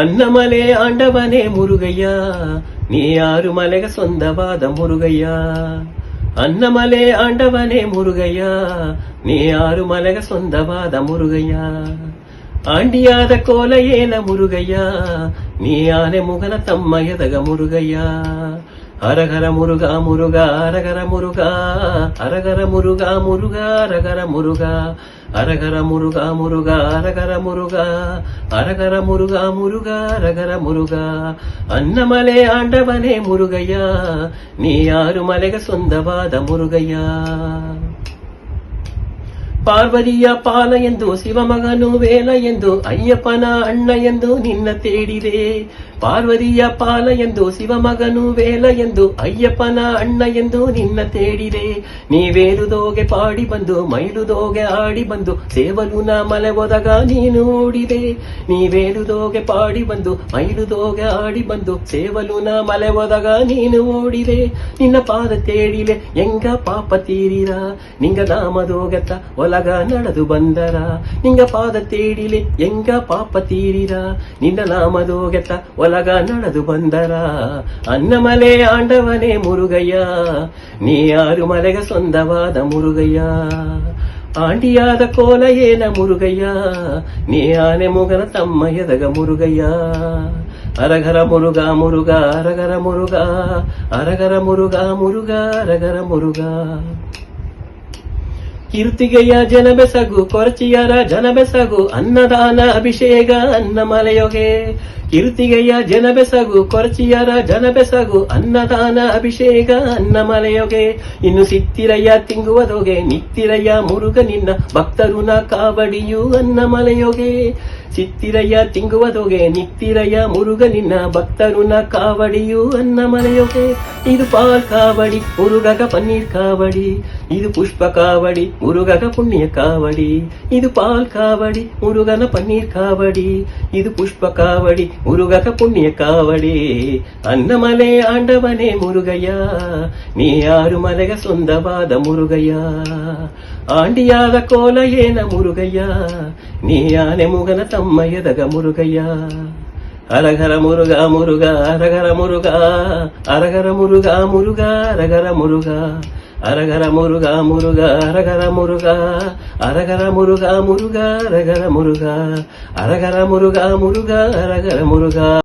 அன்னமலே ஆண்டவனே முருகையா, நீ ஆறு மலைக சொந்தவாத முருகையா. அன்னமலே ஆண்டவனே முருகையா, நீ ஆறு மலைக சொந்தவாத முருகையா. ஆண்டியாத கோலையேன முருகையா, நீ ஆನೆ முகன தம்மயதக முருகையா. அரகர முருகா முருகா அரகர முருகா, அரகர முருகா முருகா அரகர முருகா, அரகர முருகா முருகா அரகர முருகா, அரகர முருகா முருகா அரகர முருகா. அன்னமலே ஆண்டவனே முருகையா, நீ ஆறு மலைக சொந்தவாத முருகையா. ಪಾರ್ವತಿಯ ಪಾಲ ಎಂದು ಶಿವಮಗನು ವೇಲ ಎಂದು ಅಯ್ಯಪ್ಪನ ಅಣ್ಣ ಎಂದು ನಿನ್ನ ತೇಡಿದೆ. ಪಾರ್ವತಿಯ ಪಾಲ ಎಂದು ಶಿವಮಗನು ವೇಲ ಎಂದು ಅಯ್ಯಪ್ಪನ ಅಣ್ಣ ಎಂದು ನಿನ್ನ ತೇಡಿದೆ. ನೀವೇರುದೋಗೆ ಪಾಡಿ ಬಂದು ಮೈಲುದೋಗೆ ಆಡಿ ಬಂದು ಸೇವಲುನ ಮಲೆ ಒದಗ ನೀನು ಓಡಿದೆ. ನೀವೇರುದೋಗೆ ಪಾಡಿ ಬಂದು ಮೈಲುದೋಗೆ ಆಡಿ ಬಂದು ಸೇವಲುನ ಮಲೆ ಒದಗ ನೀನು ಓಡಿದೆ. ನಿನ್ನ ಪಾದ ತೇಡಿಲೆ ಎಂಗ ಪಾಪ ತೀರಿರ, ನಿಂಗ ನಾಮದೋಗತ್ತ ಒಲಗ ನಡೆದು ಬಂದರ. ನಿಂಗ ಪಾದ ತೇಡಿಲೆ ಎಂಗ ಪಾಪ ತೀರಿರ, ನಿನ್ನ ನಾಮದೋಗತ್ತ ಒಲಗ ನಡೆದು ಬಂದರ. ಅನ್ನಮಲೆ ಆಂಡವನೇ ಮುರುಗಯ್ಯ, ನೀ ಆರು ಮಲೆಗ ಸೊಂದವಾದ ಮುರುಗಯ್ಯ. ಆಂಟಿಯಾದ ಕೋಲಯೇನ ಮುರುಗಯ್ಯ, ನೀ ಆನೆ ಮುಗನ ತಮ್ಮ ಎದಗ ಮುರುಗಯ್ಯ. அரகர முருகா முருகா அரகர முருகா, அரகர முருகா முருகா அரகர முருகா. ಕೀರ್ತಿಗೆಯ ಜನಬೆಸಗು ಕೊರಚಿಯರ ಜನಬೆಸಗು ಅನ್ನದಾನ ಅಭಿಷೇಕ ಅನ್ನಮಲೆಯೊಗೆ. ಕೀರ್ತಿಗೆಯ ಜನಬೆಸಗು ಕೊರಚಿಯರ ಜನಬೆಸಗು ಅನ್ನದಾನ ಅಭಿಷೇಕ ಅನ್ನಮಲೆಯೊಗೆ. ಇನ್ನು ಸಿತ್ತಿರಯ್ಯ ತಿಂಗುವದೊಗೆ ನಿತ್ತಿರಯ್ಯ ಮುರುಗ ನಿನ್ನ ಭಕ್ತರುನ ಕಾವಡಿಯು ಅನ್ನಮಲೆಯೊಗೆ. சித்திரையா திங்குவதொகே நித்திரையா முருக நின்ன பக்தருன காவடியு அன்னமலையொகே. இது பால் காவடி முருகக பன்னீர் காவடி, இது புஷ்ப காவடி முருகக புண்ணிய காவடி. இது பால் காவடி முருகன பன்னீர் காவடி, இது புஷ்ப காவடி முருகக புண்ணிய காவடி. அன்னமலை ஆண்டவனே முருகையா, நீ ஆறு மலைக சொந்தவாத முருகையா. ஆண்டியாத கோலையேன முருகையா, நீ ஆನೆ முகன தம்மயதக முருகையா. அரகர முருகா முருகா அரகர முருகா, அரகர முருகா முருகா அரகர முருகா, அரகர முருகா முருகா அரகர முருகா, அரகர முருகா முருகா அரகர முருகா, அரகர முருகா முருகா அரகர முருகா.